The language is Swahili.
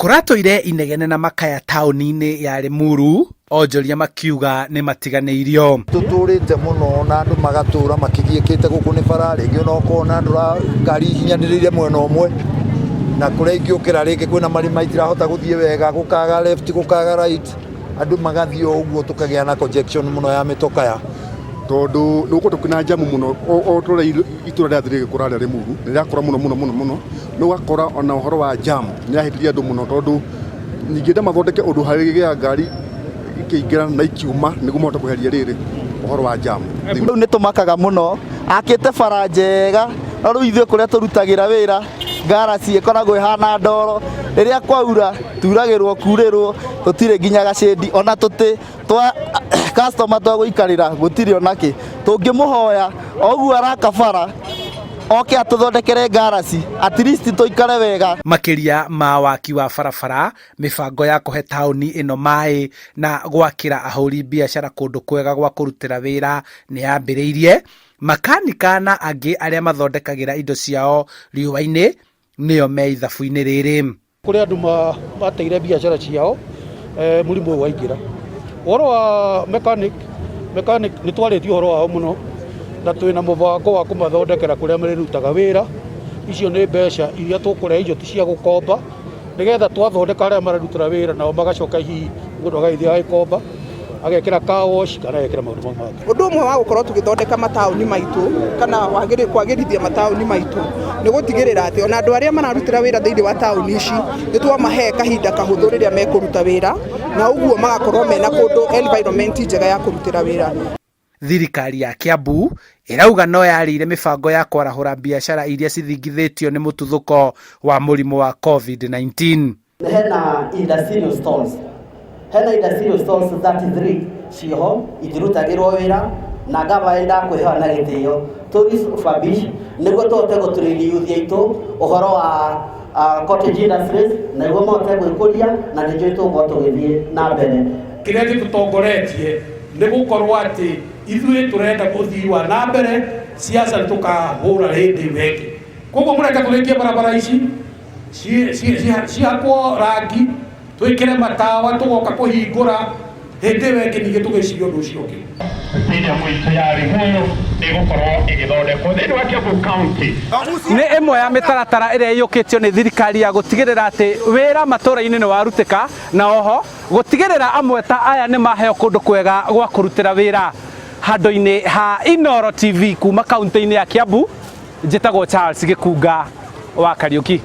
Kũratũire inegene na makaya taũni-inĩ ya LIMURU, onjoria makiuga nĩ matiganĩirio. Tũtũrĩte mũno na andũ magatũra makĩgiĩkĩte gũkũ nĩ bara, rĩngĩ ona ũkona andũ ngari hinyanĩrĩire mwena ũmwe, na kũrĩa ingĩũkĩra rĩngĩ kwĩna marima itirahota gũthiĩ wega, gũkaga left gũkaga right, andũ magathiĩ ũguo tũkagĩa na congestion mũno ya mĩtokaya. Tondu nuko tukina jamu muno o tore itura rya thirike kurarya LIMURU nirakora muno nugakora ona uhoro wa jam nirahitiria andu muno tondu ningenda mathondeke undu harigia ngari ikiingira na ikiuma niguo mohota kweheria riri uhoro wa jam. Riu nitumakaga muno akite bara njega no riu ithuĩ kuria turutagira wira ngaraci ikoragwo ihana ndoro riria kwaura turagirwo kurĩrwo tutire nginya gacedi ona tuti twa customer twagũikarĩra gũtirĩ onake tũngĩmũhoya oguo araka bara oke atuthondekere ngaraci at least tuikare wega. Makiria ma waki wa barabara, mibango ya kuhe taũni ĩno maĩ na gwakĩra ahũri biacara kũndũ kwega gwa kũrutĩra wĩra nĩ yambĩrĩirie. Makanika na angĩ arĩa mathondekagĩra indo ciao riũa-inĩ nĩo me ithabu-inĩ rĩrĩ. Kũrĩ andũ mateire biacara ciao mũrimũ ũyũ waingĩra. Ũhoro wa mechanic nĩ twarĩtie ũhoro wao mũno na twĩna mũbango wa kũmathondekera kũrĩa marĩrutaga wĩra. Icio nĩ mbeca iria tũkũrĩa, icio ti cia gũkomba, nĩgetha twathondeka arĩa mararutĩra wĩra nao magacoka hihi mũndũ agagĩthiĩ agĩkomba agekĩra car wash kana agekĩra maũndũ mau mangĩ. Ũndũ ũmwe wa gũkorwo tũgĩthondeka mataũni maitũ kana kwagĩrithia mataũni maitũ nĩ gũtigĩrĩra atĩ ona andũ arĩa mararutĩra wĩra thĩinĩ wa taũni ici nĩ twamahe kahinda kahũthũ rĩrĩa mekũruta wĩra na ũguo magakorwo mena kũndũ environment njega ya kũrutĩra wĩra. Thirikari ya Kiambu irauga no yarĩire mĩbango ya kwarahũra biacara iria cithingithĩtio nĩ mũtuthũko wa mũrimũ wa COVID-19. Hena industrial stalls 33 ciho itirutagirwo wĩra na ngavaenda kwĩhewa na gĩtĩo tourist fabish nĩguo tũhote gũtũrĩria youth aitũ ũhoro wa cottage industries na nĩguo mahote gwĩkũria na nĩguo tũgũkorwo tũgĩthiĩ na mbere. Kĩrĩa gĩtũtongoretie nĩ gũkorwo atĩ ithuĩ tũrenda ũthii wa na mbere, siasa tũkahũra hĩndĩ wengĩ. Koguo mũreke tũrĩkie barabara ici ciakwo rangi, twĩkĩre matawa, tũgoka kũhingũra hĩndĩ wengĩ ningĩ tũgĩciria ũndũ ũcio ũngĩ. Stadium itũ ya LIMURU ĩgũkorwo ĩgĩthondekwo thĩinĩ wa Kiambu County. Nĩ ĩmwe ya mĩtaratara ĩrĩa ĩyũkĩtio nĩ thirikari ya gũtigĩrĩra atĩ wĩra matũũra-inĩ nĩ warutĩka, na oho gũtigĩrĩra amwe ta aya nĩ maheo kũndũ kwega gwa kũrutĩra wĩra. Handũ-inĩ ha Inooro TV kuma kaunti-inĩ ya Kiambu, njĩtagwo Charles Gĩkunga wa Kariũki.